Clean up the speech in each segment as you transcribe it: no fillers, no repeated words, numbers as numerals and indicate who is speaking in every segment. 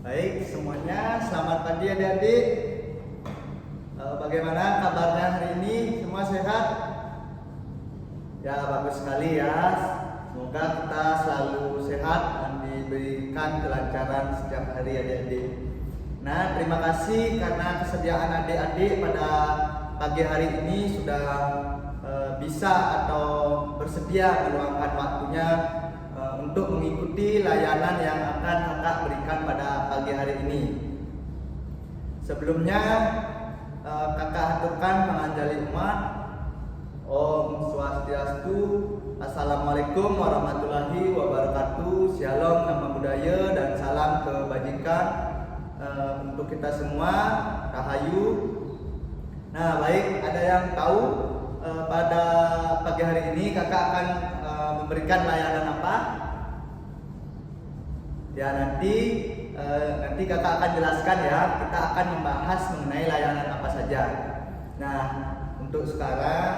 Speaker 1: Baik semuanya, selamat pagi adik-adik. Bagaimana kabarnya hari ini? Semua sehat? Ya, bagus sekali ya. Semoga kita selalu sehat dan diberikan kelancaran setiap hari adik-adik. Nah, terima kasih karena kesediaan adik-adik pada pagi hari ini sudah bisa atau bersedia meluangkan waktunya untuk mengikuti layanan yang akan kakak berikan pada pagi hari ini. Sebelumnya kakak haturkan menganjali umat. Om Swastiastu. Assalamualaikum warahmatullahi wabarakatuh. Shalom, nama budaya dan salam kebajikan untuk kita semua. Rahayu. Nah, baik, ada yang tahu pada pagi hari ini kakak akan memberikan layanan apa? Ya, nanti kakak akan jelaskan ya. Kita akan membahas mengenai layanan apa saja. Nah, untuk sekarang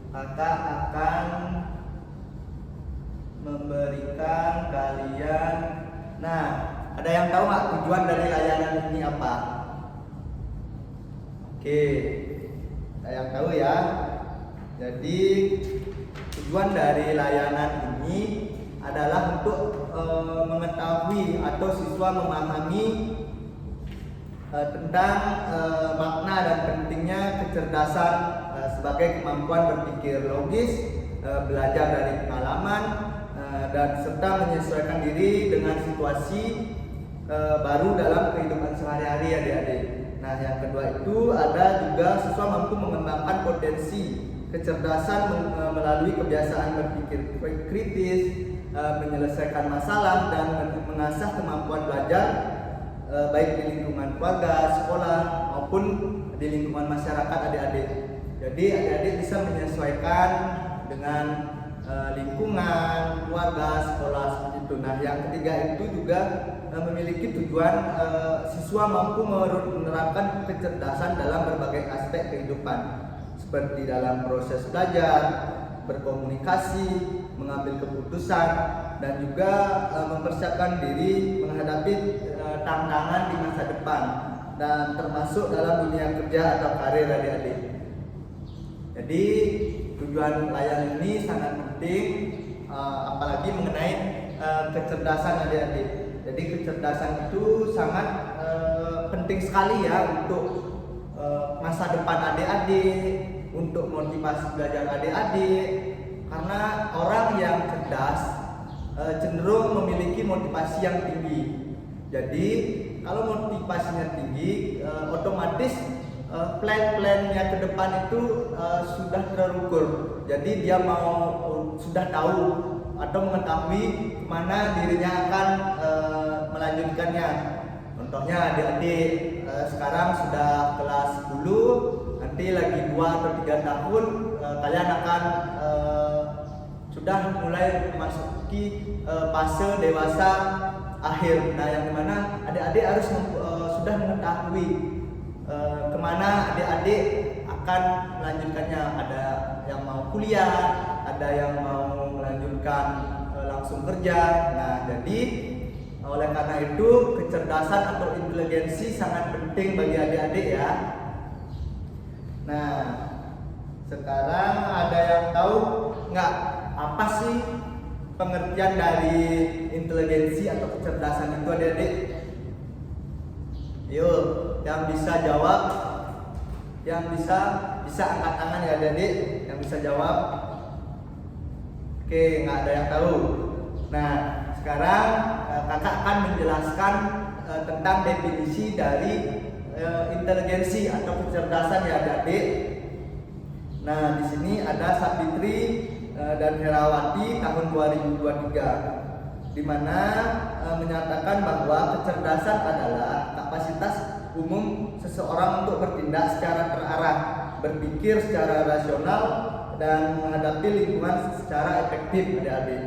Speaker 1: kakak akan memberikan kalian. Nah, ada yang tahu nggak tujuan dari layanan ini apa? Oke, ada yang tahu ya. Jadi tujuan dari layanan ini adalah untuk mengetahui atau siswa memahami tentang makna dan pentingnya kecerdasan sebagai kemampuan berpikir logis, belajar dari pengalaman, dan serta menyesuaikan diri dengan situasi baru dalam kehidupan sehari-hari adik-adik. Nah, yang kedua itu ada juga siswa mampu mengembangkan potensi kecerdasan melalui kebiasaan berpikir kritis, menyelesaikan masalah, dan mengasah kemampuan belajar baik di lingkungan keluarga, sekolah maupun di lingkungan masyarakat adik-adik. Jadi adik-adik bisa menyesuaikan dengan lingkungan, keluarga, sekolah seperti itu. Nah, yang ketiga itu juga memiliki tujuan siswa mampu menerapkan kecerdasan dalam berbagai aspek kehidupan, seperti dalam proses belajar, berkomunikasi, mengambil keputusan, dan juga mempersiapkan diri menghadapi tantangan di masa depan, dan termasuk dalam dunia kerja atau karir adik-adik. Jadi tujuan layanan ini sangat penting, apalagi mengenai kecerdasan adik-adik. Jadi kecerdasan itu sangat penting sekali ya untuk masa depan adik-adik, untuk motivasi belajar adik-adik, karena orang yang cerdas cenderung memiliki motivasi yang tinggi. Jadi kalau motivasinya tinggi, otomatis plan-plannya ke depan itu sudah terukur. Jadi dia sudah tahu atau mengetahui kemana dirinya akan melanjutkannya. Contohnya adik-adik sekarang sudah kelas 10, nanti lagi 2 atau 3 tahun kalian akan sudah mulai memasuki fase dewasa akhir. Nah, yang dimana adik-adik harus sudah mengetahui kemana adik-adik akan melanjutkannya. Ada yang mau kuliah, ada yang mau melanjutkan langsung kerja. Nah, jadi oleh karena itu kecerdasan atau inteligensi sangat penting bagi adik-adik ya. Nah, sekarang ada yang tahu nggak apa sih pengertian dari inteligensi atau kecerdasan itu adik-adik? Yuk, yang bisa jawab, yang bisa angkat tangan ya adik-adik, yang bisa jawab. Oke, nggak ada yang tahu. Nah, sekarang kakak akan menjelaskan tentang definisi dari inteligensi atau kecerdasan ya adik-adik. Nah, di sini ada Sapitri dan Herawati tahun 2023, di mana menyatakan bahwa kecerdasan adalah kapasitas umum seseorang untuk bertindak secara terarah, berpikir secara rasional, dan menghadapi lingkungan secara efektif adik-adik.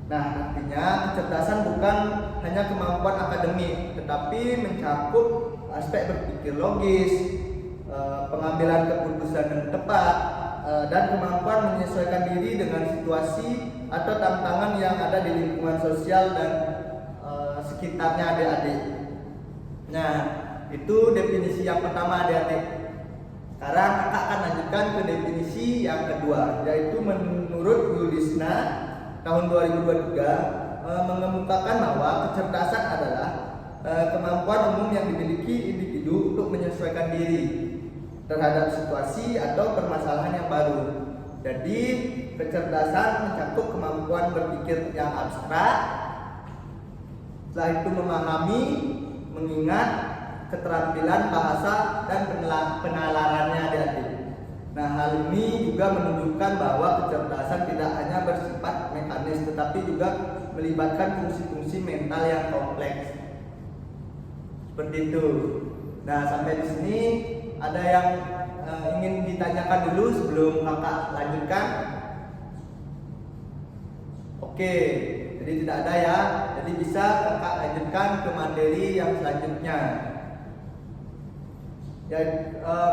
Speaker 1: Nah, artinya kecerdasan bukan hanya kemampuan akademik, tetapi mencakup aspek berpikir logis, pengambilan keputusan yang tepat, dan kemampuan menyesuaikan diri dengan situasi atau tantangan yang ada di lingkungan sosial dan sekitarnya adik-adik. Nah, itu definisi yang pertama adik-adik. Sekarang kakak akan lanjutkan ke definisi yang kedua, yaitu menurut Yulisna tahun 2023 mengemukakan bahwa kecerdasan adalah kemampuan umum yang dimiliki individu untuk menyesuaikan diri terhadap situasi atau permasalahan yang baru. Jadi, kecerdasan mencakup kemampuan berpikir yang abstrak, setelah itu memahami, mengingat, keterampilan bahasa dan penalarannya adik-adik. Nah, hal ini juga menunjukkan bahwa kecerdasan tidak hanya bersifat mekanis tetapi juga melibatkan fungsi-fungsi mental yang kompleks. Seperti itu. Nah, sampai di sini ada yang ingin ditanyakan dulu sebelum kakak lanjutkan? Oke, jadi tidak ada ya. Jadi bisa kakak lanjutkan ke materi yang selanjutnya. Ya,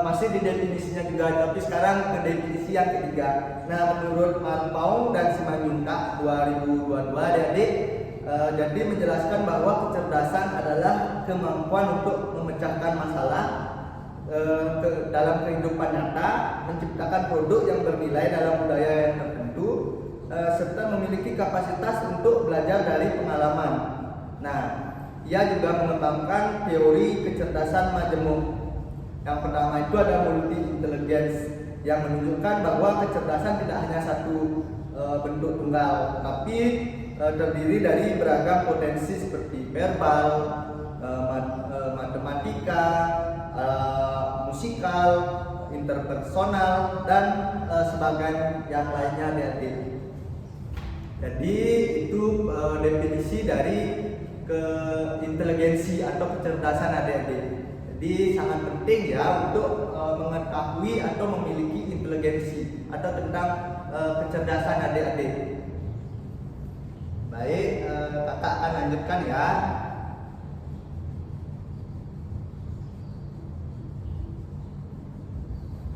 Speaker 1: masih di definisinya juga, tapi sekarang ke definisi yang ketiga. Nah, menurut Malpaung dan Simanjuntak 2022 adik-adik, jadi menjelaskan bahwa kecerdasan adalah kemampuan untuk memecahkan masalah dalam kehidupan nyata, menciptakan produk yang bernilai dalam budaya yang tertentu, serta memiliki kapasitas untuk belajar dari pengalaman. Nah, ia juga mengembangkan teori kecerdasan majemuk. Yang pertama itu ada multi intelligence, yang menunjukkan bahwa kecerdasan tidak hanya satu bentuk tunggal, tapi terdiri dari beragam potensi seperti verbal, matematika, musikal, interpersonal, dan sebagainya yang lainnya adik-adik. Jadi itu definisi dari keinteligensi atau kecerdasan adik-adik. Jadi sangat penting ya untuk mengetahui atau memiliki inteligensi atau tentang kecerdasan adik-adik. Baik, kakak akan lanjutkan ya.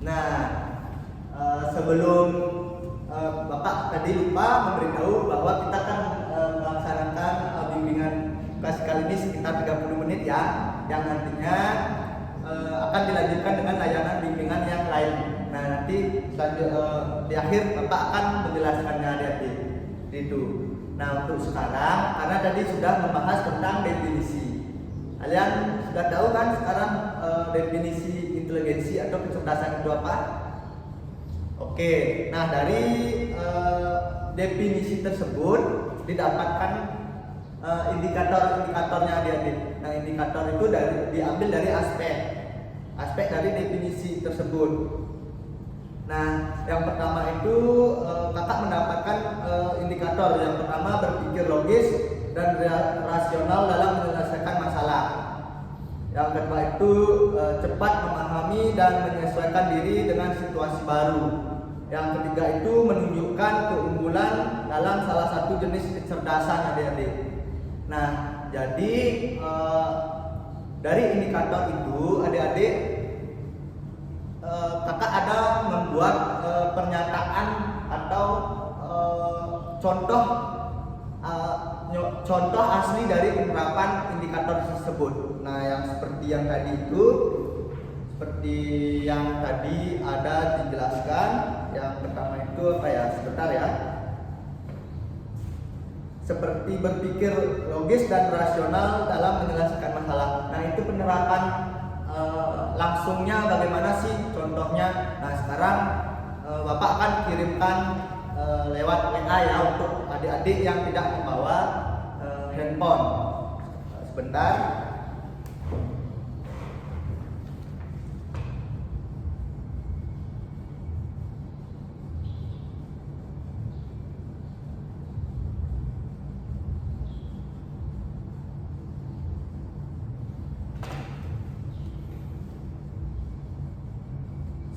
Speaker 1: Nah, sebelum Bapak tadi lupa memberitahu bahwa kita akan melaksanakan bimbingan kelas kali ini sekitar 30 menit ya, yang nantinya akan dilanjutkan dengan layanan bimbingan yang lain. Nah, nanti di akhir Bapak akan menjelaskannya adik-adik. Itu. Nah, untuk sekarang karena tadi sudah membahas tentang definisi. Kalian sudah tahu kan sekarang definisi inteligensi atau kecerdasan itu apa? Oke, nah dari definisi tersebut didapatkan indikator-indikatornya adik-adik. Nah, indikator itu diambil dari aspek dari definisi tersebut. Nah, yang pertama itu kakak mendapatkan indikator. Yang pertama berpikir logis dan rasional dalam menyelesaikan masalah. Yang kedua itu cepat memahami dan menyesuaikan diri dengan situasi baru. Yang ketiga itu menunjukkan keunggulan dalam salah satu jenis kecerdasan adik-adik. Nah, jadi dari indikator itu adik-adik kakak ada membuat pernyataan atau contoh asli dari penerapan indikator tersebut. Nah, yang seperti yang tadi itu, seperti yang tadi ada dijelaskan. Yang pertama itu apa ya? Sebentar ya. Seperti berpikir logis dan rasional dalam menyelesaikan masalah. Nah, itu penerapan langsungnya bagaimana sih contohnya? Nah, sekarang Bapak akan kirimkan lewat WA ya untuk adik-adik yang tidak membawa handphone. Sebentar.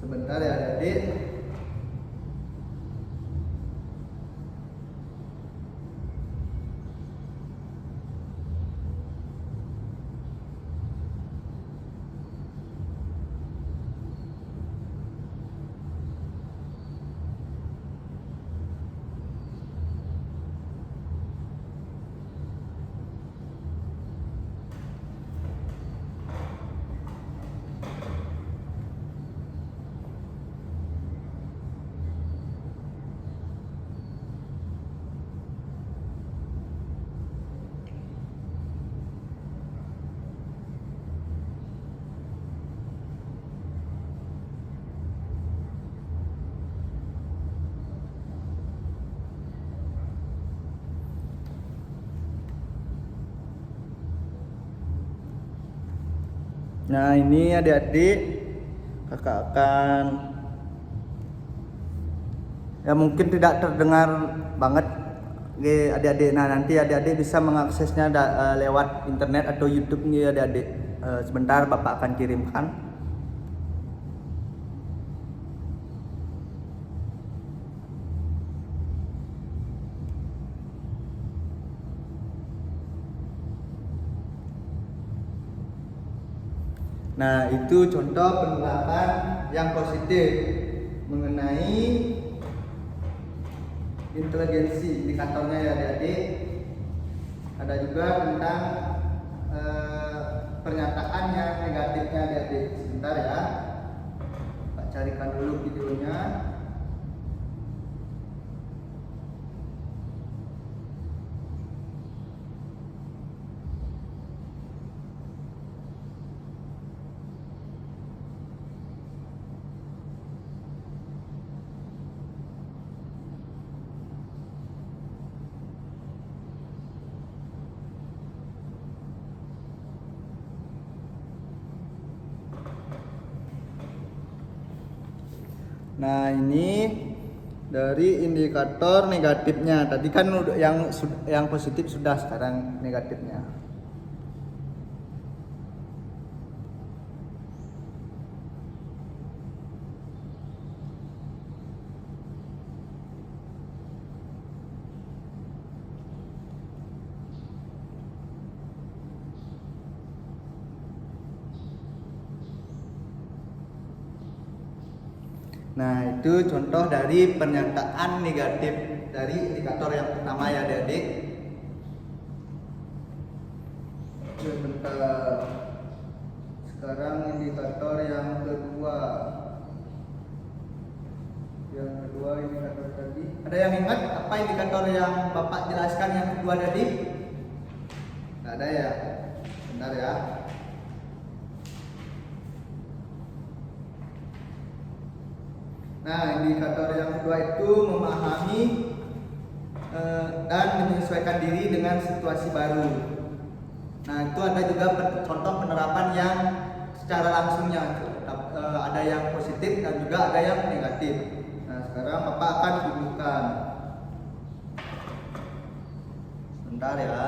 Speaker 1: Sebentar ya adik-adik. Nah, ini adik-adik, kakak akan ya mungkin tidak terdengar banget adik-adik. Nah, nanti adik-adik bisa mengaksesnya lewat internet atau YouTube nih adik-adik. Sebentar Bapak akan kirimkan. Nah, itu contoh penerapan yang positif mengenai inteligensi indikatornya ya adik-adik. Ada juga tentang pernyataan yang negatifnya adik-adik. Sebentar ya, Pak carikan dulu videonya. Nah, ini dari indikator negatifnya. Tadi kan yang positif sudah, sekarang negatifnya. Nah, itu contoh dari pernyataan negatif dari indikator yang pertama ya adik-adik. Sebentar. Sekarang indikator yang kedua. Yang kedua indikator tadi. Ada yang ingat apa indikator yang Bapak jelaskan yang kedua tadi? Nggak ada ya? Bentar ya. Nah, indikator yang kedua itu memahami dan menyesuaikan diri dengan situasi baru. Nah, itu ada juga contoh penerapan yang secara langsungnya, ada yang positif dan juga ada yang negatif. Nah, sekarang Bapak akan tunjukkan. Sebentar ya.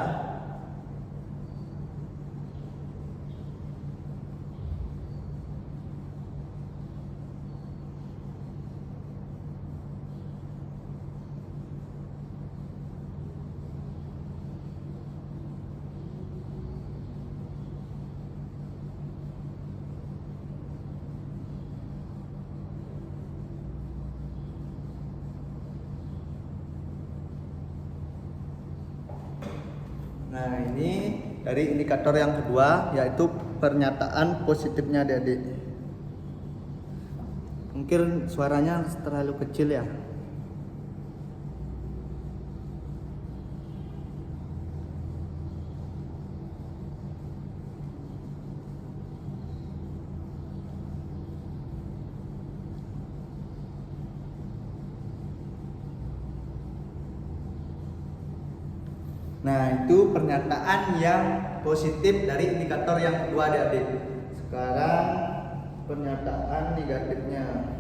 Speaker 1: Nah, ini dari indikator yang kedua, yaitu pernyataan positifnya adik-adik. Mungkin suaranya terlalu kecil ya. Nah, itu pernyataan yang positif dari indikator yang kedua adik-adik. Sekarang pernyataan negatifnya.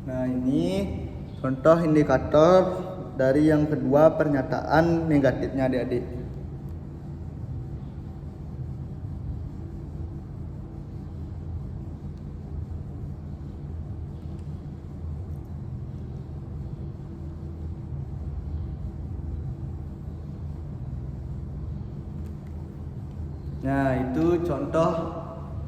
Speaker 1: Nah, ini contoh indikator dari yang kedua pernyataan negatifnya adik-adik. Nah, itu contoh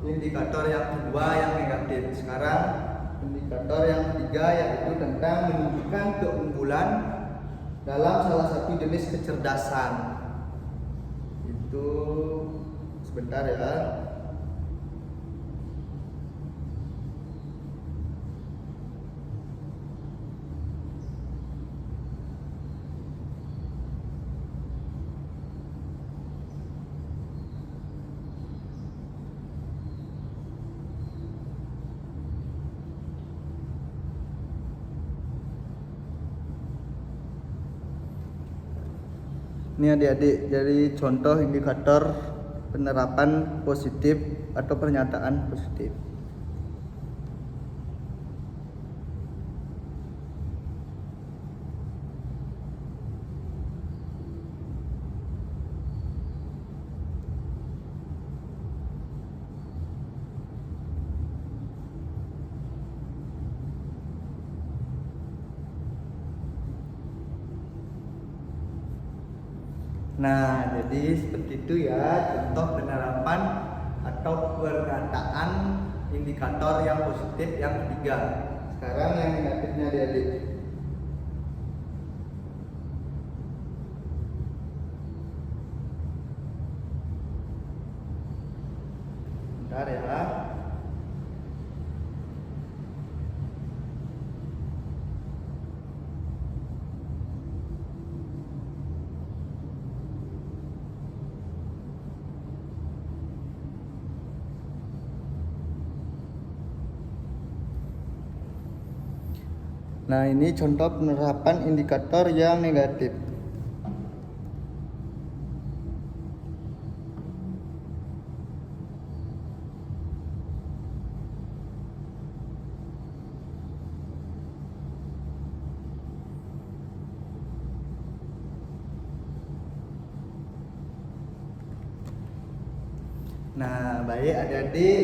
Speaker 1: indikator yang kedua yang negatif. Sekarang indikator yang ketiga yaitu tentang menunjukkan keunggulan dalam salah satu jenis kecerdasan. Itu sebentar ya. Ini adik-adik, jadi contoh indikator penerapan positif atau pernyataan positif. Nah, jadi seperti itu ya contoh penerapan atau pernyataan indikator yang positif yang ketiga. Sekarang yang negatifnya adik-adik. Bentar ya. Nah, ini contoh penerapan indikator yang negatif. Nah, baik adik-adik,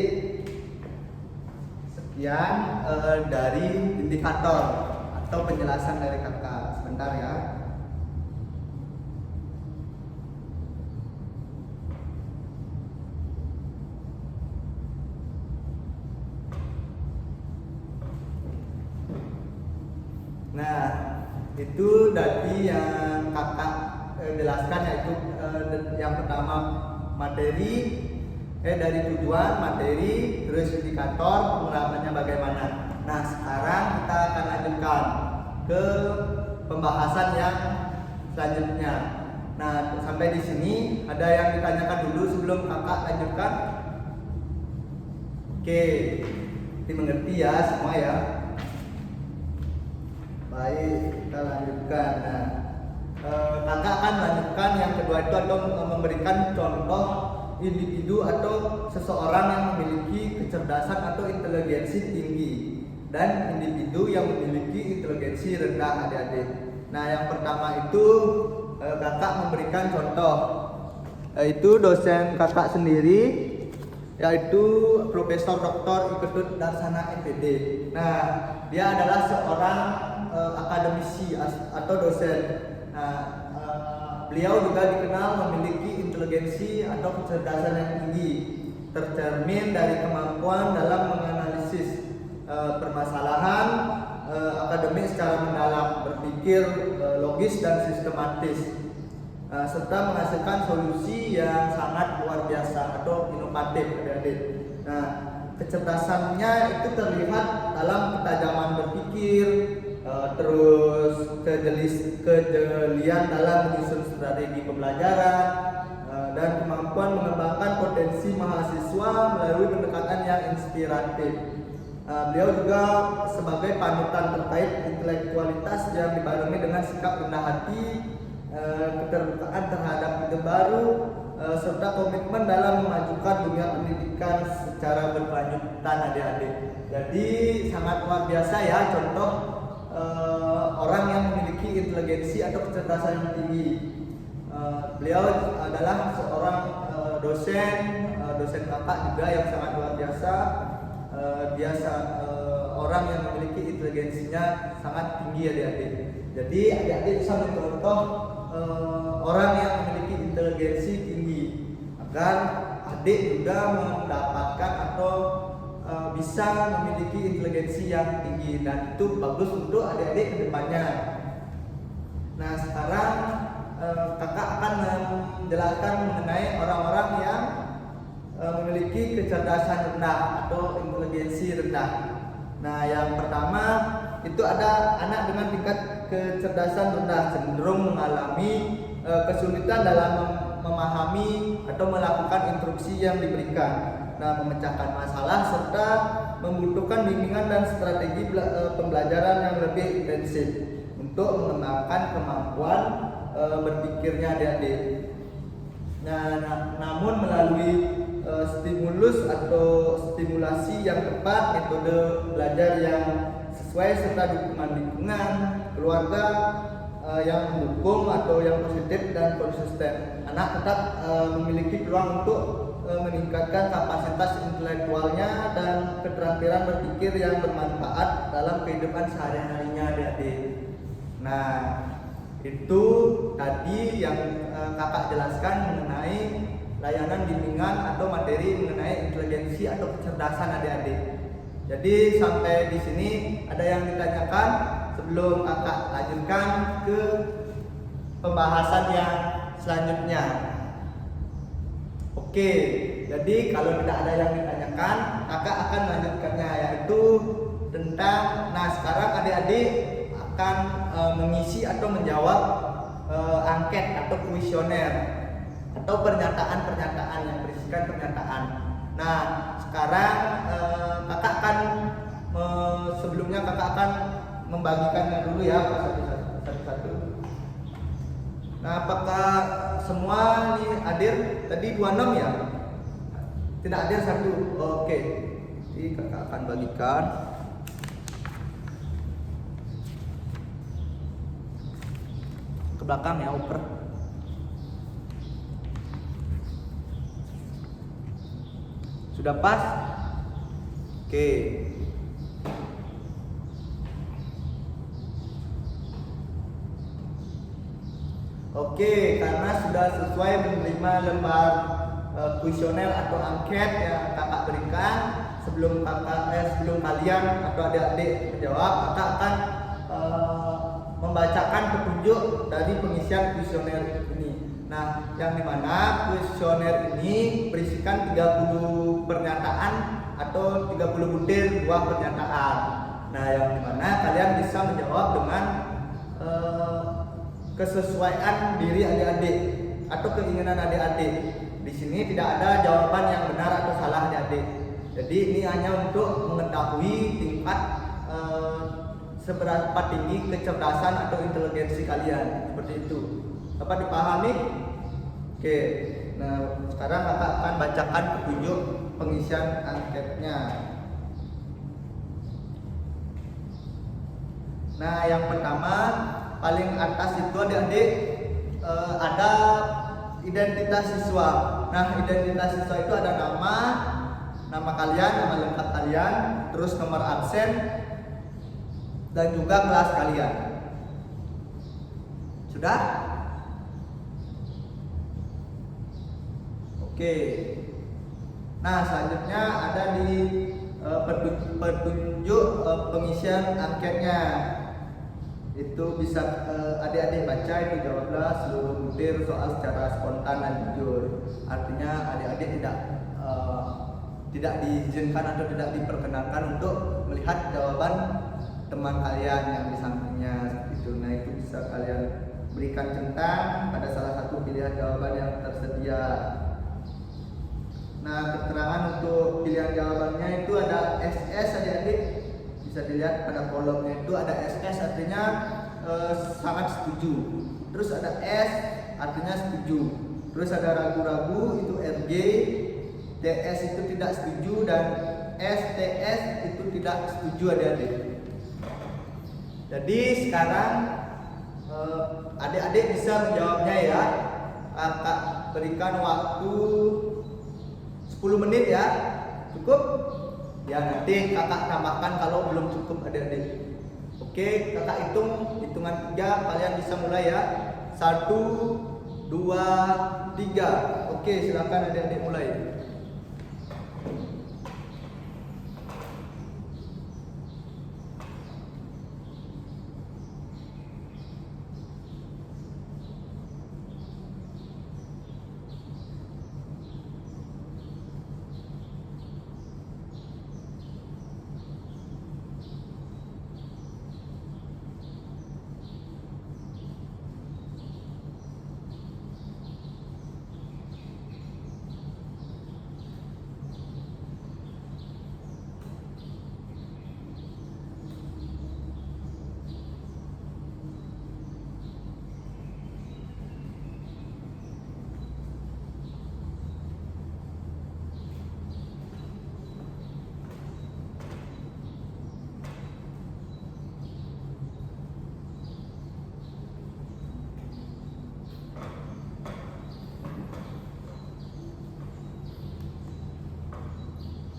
Speaker 1: sekian dari indikator atau penjelasan dari kakak. Sebentar ya. Nah, itu dari yang kakak jelaskan, yaitu yang pertama materi, dari tujuan, materi, terus indikator, penerapannya bagaimana. Nah, sekarang kita akan lanjutkan ke pembahasan yang selanjutnya. Nah, sampai di sini ada yang ditanyakan dulu sebelum kakak lanjutkan? Oke, dimengerti ya semua ya. Baik, kita lanjutkan. Nah, kakak akan lanjutkan yang kedua itu atau memberikan contoh individu atau seseorang yang memiliki kecerdasan atau inteligensi tinggi dan individu yang memiliki inteligensi rendah adik-adik. Nah, yang pertama itu kakak memberikan contoh, yaitu dosen kakak sendiri, yaitu Profesor Dr. Iketut Darsana MPD. Nah, dia adalah seorang akademisi atau dosen. Nah, beliau juga dikenal memiliki inteligensi atau kecerdasan yang tinggi, tercermin dari kemampuan dalam menganalisis permasalahan akademik secara mendalam, berpikir logis dan sistematis, serta menghasilkan solusi yang sangat luar biasa atau inovatif adik-adik. Nah, kecerdasannya itu terlihat dalam ketajaman berpikir, terus kejelian dalam menyusun strategi pembelajaran, dan kemampuan mengembangkan potensi mahasiswa melalui pendekatan yang inspiratif. Beliau juga sebagai panutan terkait intelektualitas yang dibarengi dengan sikap rendah hati, keterbukaan terhadap ide baru, serta komitmen dalam memajukan dunia pendidikan secara berkelanjutan adik-adik. Jadi sangat luar biasa ya contoh orang yang memiliki inteligensi atau kecerdasan yang tinggi. Beliau adalah seorang dosen kakak juga yang sangat luar biasa. Dia orang yang memiliki inteligensinya sangat tinggi adik-adik. Jadi adik-adik bisa mencontoh orang yang memiliki inteligensi tinggi agar adik juga mendapatkan atau bisa memiliki inteligensi yang tinggi, dan itu bagus untuk adik-adik ke depannya. Nah, sekarang kakak akan menjelaskan mengenai orang-orang yang memiliki kecerdasan rendah atau inteligensi rendah. Nah, yang pertama itu ada anak dengan tingkat kecerdasan rendah cenderung mengalami kesulitan dalam memahami atau melakukan instruksi yang diberikan. Nah, memecahkan masalah serta membutuhkan bimbingan dan strategi pembelajaran yang lebih intensif untuk mengembangkan kemampuan berpikirnya adik-adik. Namun melalui stimulus atau stimulasi yang tepat, metode belajar yang sesuai serta dukungan lingkungan, keluarga yang mendukung atau yang positif dan konsisten, anak tetap memiliki peluang untuk meningkatkan kapasitas intelektualnya dan keterampilan berpikir yang bermanfaat dalam kehidupan sehari-harinya adik-adik. Nah, itu tadi yang kakak jelaskan mengenai layanan bimbingan atau materi mengenai inteligensi atau kecerdasan adik-adik. Jadi sampai di sini ada yang ditanyakan sebelum kakak lanjutkan ke pembahasan yang selanjutnya. Oke, jadi kalau tidak ada yang ditanyakan, kakak akan melanjutkannya, yaitu tentang, sekarang adik-adik akan mengisi atau menjawab angket atau kuesioner atau pernyataan-pernyataan yang berisikan pernyataan. Nah, sekarang kakak akan sebelumnya kakak akan membagikannya dulu ya satu-satu. Nah, apakah semua nih hadir? Tadi 26 ya? Tidak hadir satu. Oke. Jadi kakak akan bagikan. Ke belakang ya, oper. Sudah pas? Oke. Oke, karena sudah sesuai menerima lembar kuesioner atau angket yang kakak berikan, sebelum kalian atau adik-adik menjawab, kakak akan membacakan petunjuk dari pengisian kuesioner ini. Nah, yang dimana kuesioner ini berisikan 30 pernyataan atau 30 butir buah pernyataan. Nah, yang dimana kalian bisa menjawab dengan kesesuaian diri adik-adik atau keinginan adik-adik. Di sini tidak ada jawaban yang benar atau salah adik-adik. Jadi ini hanya untuk mengetahui tingkat seberapa tinggi kecerdasan atau inteligensi kalian, seperti itu. Dapat dipahami? Oke. Nah, sekarang kakak akan bacakan petunjuk pengisian anketnya. Nah, yang pertama, paling atas itu adik-adik ada identitas siswa. Nah, identitas siswa itu ada nama kalian, nama lengkap kalian, terus nomor absen, dan juga kelas kalian. Sudah? Oke. Nah, selanjutnya ada di petunjuk pengisian anketnya. Itu bisa adik-adik baca, itu jawablah seluruh butir soal secara spontan dan jujur. Artinya adik-adik tidak diizinkan atau tidak diperkenankan untuk melihat jawaban teman kalian yang di sampingnya itu. Nah, itu bisa kalian berikan centang pada salah satu pilihan jawaban yang tersedia. Nah, keterangan untuk pilihan jawabannya itu ada SS adik-adik. Bisa dilihat pada kolomnya itu ada SS, artinya sangat setuju. Terus ada S, artinya setuju. Terus ada ragu-ragu, itu RG. TS itu tidak setuju, dan STS itu tidak setuju adik-adik. Jadi sekarang adik-adik bisa menjawabnya ya. Kakak berikan waktu 10 menit ya. Cukup? Ya, nanti kakak tambahkan kalau belum cukup adik-adik. Oke, kakak hitungan 3, kalian bisa mulai ya. 1, 2, 3. Oke, silakan adik-adik mulai.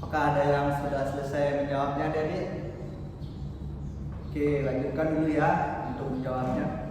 Speaker 1: Apakah ada yang sudah selesai menjawabnya adik-adik? Oke, lanjutkan dulu ya untuk menjawabnya.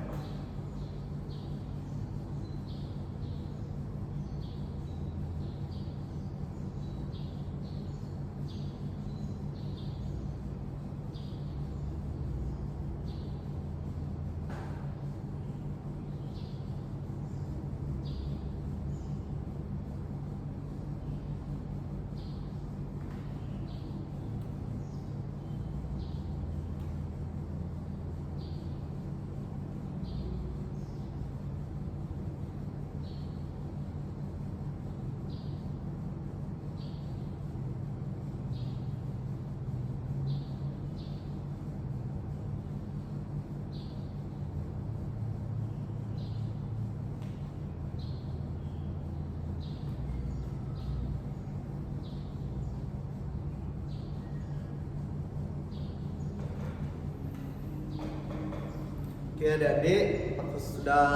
Speaker 1: Oke adik-adik, aku sudah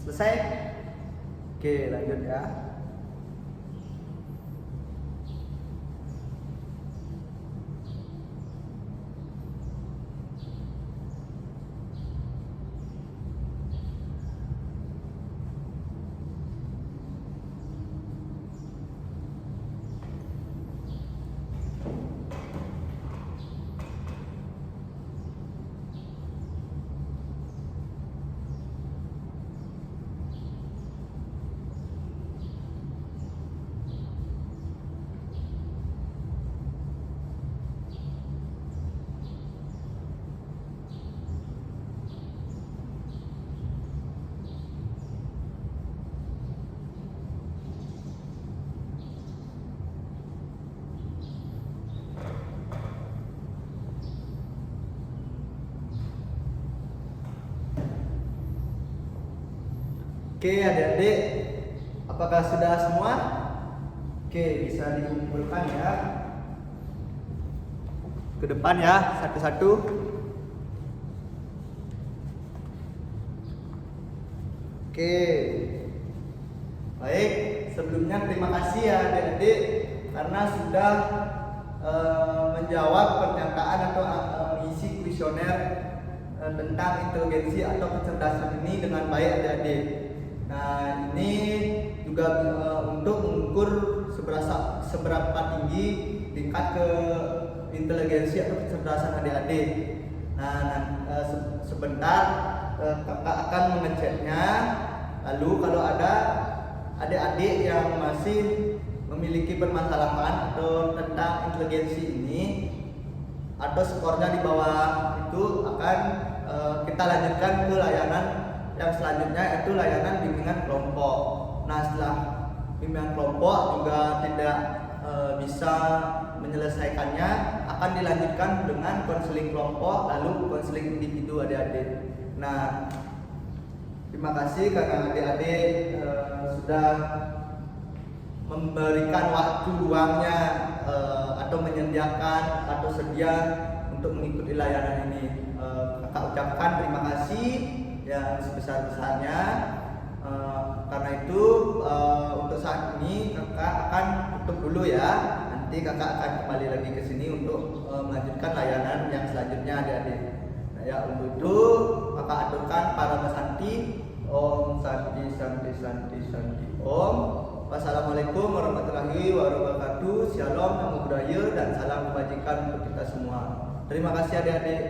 Speaker 1: selesai. Oke, lanjut ya. Oke adik-adik, apakah sudah semua? Oke, bisa dikumpulkan ya ke depan ya, satu-satu. Oke, baik, sebelumnya terima kasih ya adik-adik karena sudah menjawab pernyataan atau mengisi kuesioner tentang inteligensi atau kecerdasan ini dengan baik adik-adik. Nah, ini juga untuk mengukur seberapa tinggi tingkat inteligensi atau kecerdasan adik-adik. Nah, sebentar kakak akan mengeceknya. Lalu kalau ada adik-adik yang masih memiliki permasalahan atau tentang inteligensi ini atau skornya di bawah itu akan kita lanjutkan ke layanan yang selanjutnya, yaitu layanan bimbingan kelompok. Nah, setelah bimbingan kelompok juga tidak bisa menyelesaikannya, akan dilanjutkan dengan konseling kelompok lalu konseling individu adik-adik. Nah, terima kasih karena adik-adik sudah memberikan waktu luangnya atau menyediakan atau sedia untuk mengikuti layanan ini. Kakak ucapkan terima kasih yang sebesar-besarnya. Karena itu untuk saat ini kakak akan tutup dulu ya. Nanti kakak akan kembali lagi ke sini untuk melanjutkan layanan yang selanjutnya adik-adik. Nah, ya, untuk itu kakak aturkan para Santi. Om Santi Santi Santi Santi Om. Wassalamualaikum warahmatullahi wabarakatuh. Shalom, namo buddhaya, dan salam kebajikan untuk kita semua. Terima kasih adik-adik.